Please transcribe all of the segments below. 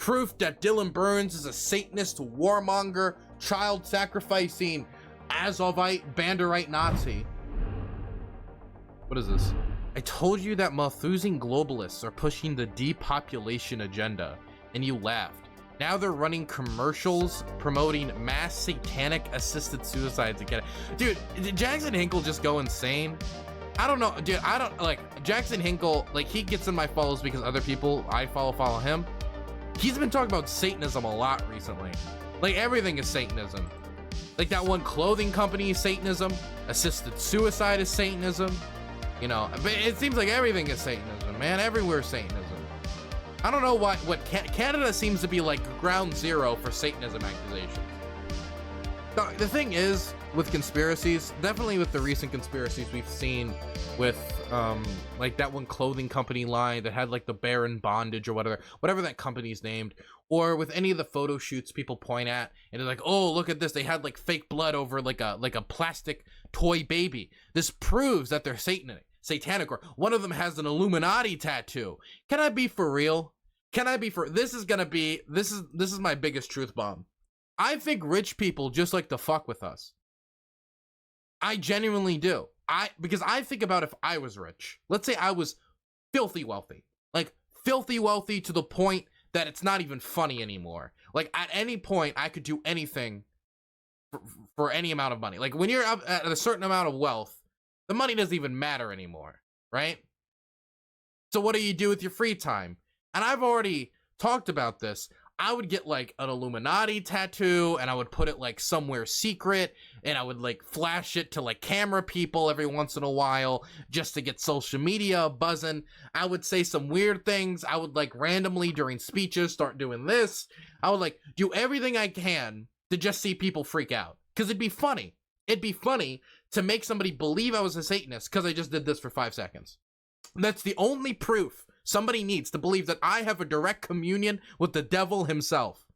proof that Dylan Burns is a Satanist, warmonger, child sacrificing, Azovite, Banderite Nazi. What is this? I told you that Malthusian globalists are pushing the depopulation agenda, and you laughed. Now they're running commercials promoting mass satanic assisted suicides again. Dude, did Jackson Hinkle just go insane? I don't know, dude. I don't like Jackson Hinkle. Like, he gets in my follows because other people I follow him. He's been talking about Satanism a lot recently. Like, everything is Satanism. Like, that one clothing company is Satanism. Assisted suicide is Satanism. You know, but it seems like everything is Satanism, man. Everywhere is Satanism. I don't know what Canada seems to be like ground zero for Satanism accusations. The thing is, with conspiracies, definitely with the recent conspiracies we've seen with like that one clothing company line that had like the bear in bondage or whatever that company's named, or with any of the photo shoots people point at and they're like, oh, look at this, they had like fake blood over like a plastic toy baby. This proves that they're satanic, or one of them has an Illuminati tattoo. Can I be for real? This is my biggest truth bomb. I think rich people just like to fuck with us. I genuinely do. Because I think about if I was rich. Let's say I was filthy wealthy. Like, filthy wealthy to the point that it's not even funny anymore. Like, at any point, I could do anything for any amount of money. Like, when you're up at a certain amount of wealth, the money doesn't even matter anymore, right? So what do you do with your free time? And I've already talked about this. I would get like an Illuminati tattoo and I would put it like somewhere secret and I would like flash it to like camera people every once in a while just to get social media buzzing. I would say some weird things. I would like randomly during speeches start doing this. I would like do everything I can to just see people freak out, because it'd be funny. It'd be funny to make somebody believe I was a Satanist because I just did this for 5 seconds. That's the only proof somebody needs to believe that I have a direct communion with the devil himself.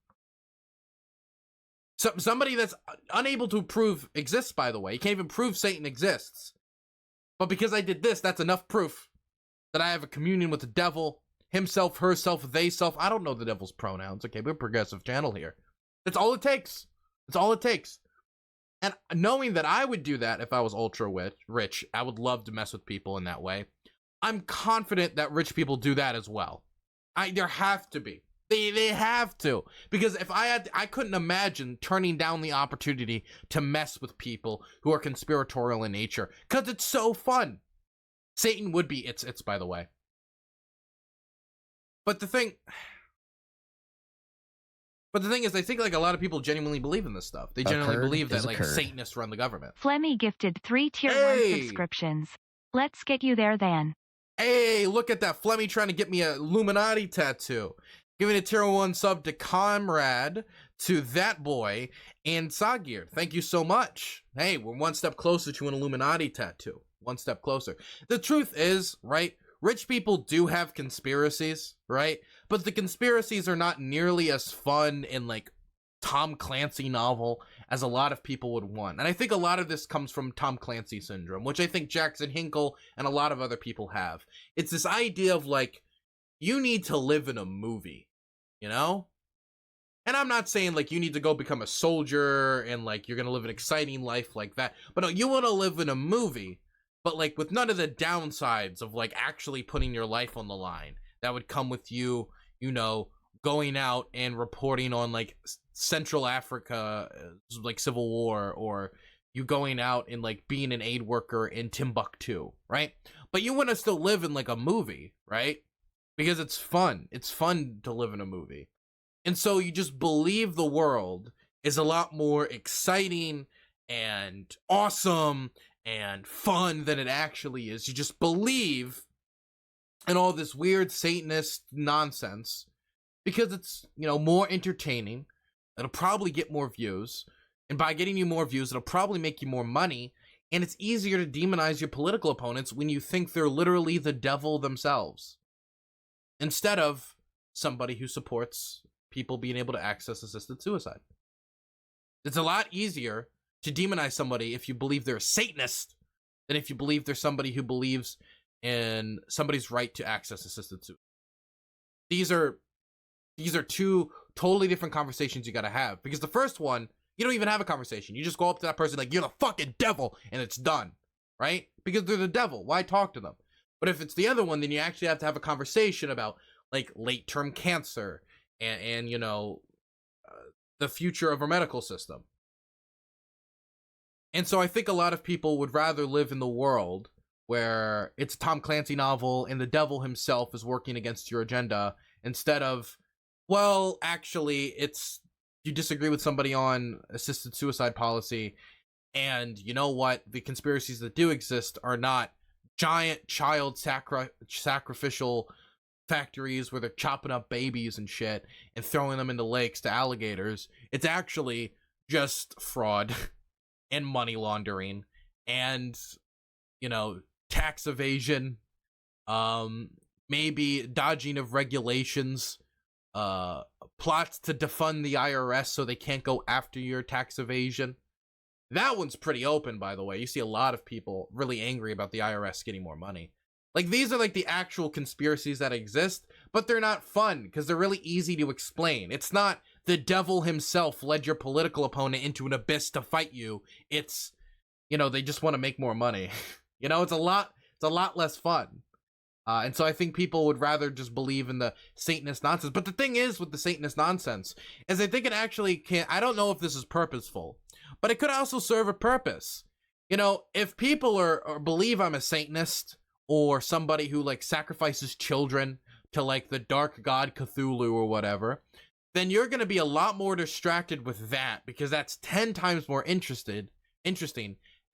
So, somebody that's unable to prove exists, by the way. You can't even prove Satan exists. But because I did this, that's enough proof that I have a communion with the devil, himself, herself, they self. I don't know the devil's pronouns. Okay, we're a progressive channel here. That's all it takes. That's all it takes. And knowing that I would do that if I was ultra rich, I would love to mess with people in that way. I'm confident that rich people do that as well. There have to be. They have to. Because if I couldn't imagine turning down the opportunity to mess with people who are conspiratorial in nature. Because it's so fun. Satan would be it's by the way. But the thing is, I think like a lot of people genuinely believe in this stuff. They genuinely believe that like Satanists run the government. Flemmy gifted 3 tier 1 subscriptions. Let's get you there then. Hey, look at that. Flemmy trying to get me a Illuminati tattoo. Giving a tier 1 sub to Comrade, to That Boy, and Sagir. Thank you so much. Hey, we're one step closer to an Illuminati tattoo. One step closer. The truth is, right, rich people do have conspiracies, right? But the conspiracies are not nearly as fun and like Tom Clancy novel as a lot of people would want. And I think a lot of this comes from Tom Clancy syndrome, which I think Jackson Hinkle and a lot of other people have. It's this idea of like, you need to live in a movie, you know? And I'm not saying like you need to go become a soldier and like you're gonna live an exciting life like that. But no, you want to live in a movie, but like with none of the downsides of like actually putting your life on the line that would come with you, you know, going out and reporting on like Central Africa, like civil war, or you going out and like being an aid worker in Timbuktu, right? But you want to still live in like a movie, right? Because it's fun. It's fun to live in a movie. And so you just believe the world is a lot more exciting and awesome and fun than it actually is. You just believe in all this weird Satanist nonsense because it's, you know, more entertaining. It'll probably get more views. And by getting you more views, it'll probably make you more money. And it's easier to demonize your political opponents when you think they're literally the devil themselves, instead of somebody who supports people being able to access assisted suicide. It's a lot easier to demonize somebody if you believe they're a Satanist than if you believe they're somebody who believes in somebody's right to access assisted suicide. These These are two totally different conversations you gotta have. Because the first one, you don't even have a conversation. You just go up to that person like, you're the fucking devil, and it's done, right? Because they're the devil. Why talk to them? But if it's the other one, then you actually have to have a conversation about, like, late-term cancer and you know, the future of our medical system. And so I think a lot of people would rather live in the world where it's a Tom Clancy novel and the devil himself is working against your agenda, instead of, well, actually, it's, you disagree with somebody on assisted suicide policy, and you know what? The conspiracies that do exist are not giant child sacrificial factories where they're chopping up babies and shit and throwing them into lakes to alligators. It's actually just fraud and money laundering and, you know, tax evasion, maybe dodging of regulations, plots to defund the IRS so they can't go after your tax evasion. That one's pretty open, by the way. You see a lot of people really angry about the IRS getting more money. Like, these are like the actual conspiracies that exist, but they're not fun because they're really easy to explain. It's not the devil himself led your political opponent into an abyss to fight you. It's, you know, they just want to make more money. You know, it's a lot less fun. And so I think people would rather just believe in the Satanist nonsense. But the thing is with the Satanist nonsense is I think it actually can, I don't know if this is purposeful, but it could also serve a purpose. You know, if people or believe I'm a Satanist or somebody who like sacrifices children to like the dark god Cthulhu or whatever, then you're going to be a lot more distracted with that because that's 10 times more interesting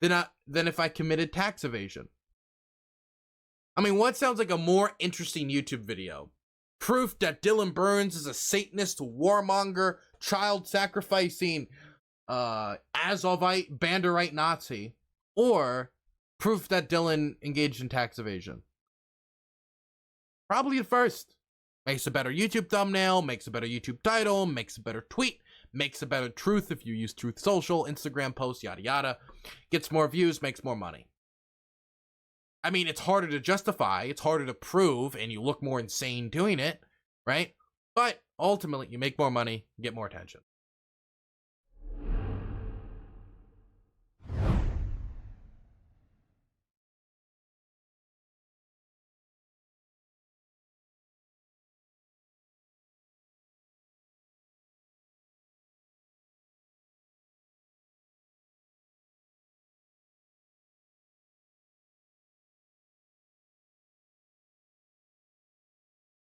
than if I committed tax evasion. I mean, what sounds like a more interesting YouTube video? Proof that Dylan Burns is a Satanist, warmonger, child sacrificing, Azovite, Banderite Nazi, or proof that Dylan engaged in tax evasion? Probably the first. Makes a better YouTube thumbnail, makes a better YouTube title, makes a better tweet, makes a better truth if you use Truth Social, Instagram posts, yada yada. Gets more views, makes more money. I mean, it's harder to justify, it's harder to prove, and you look more insane doing it, right? But ultimately, you make more money, you get more attention.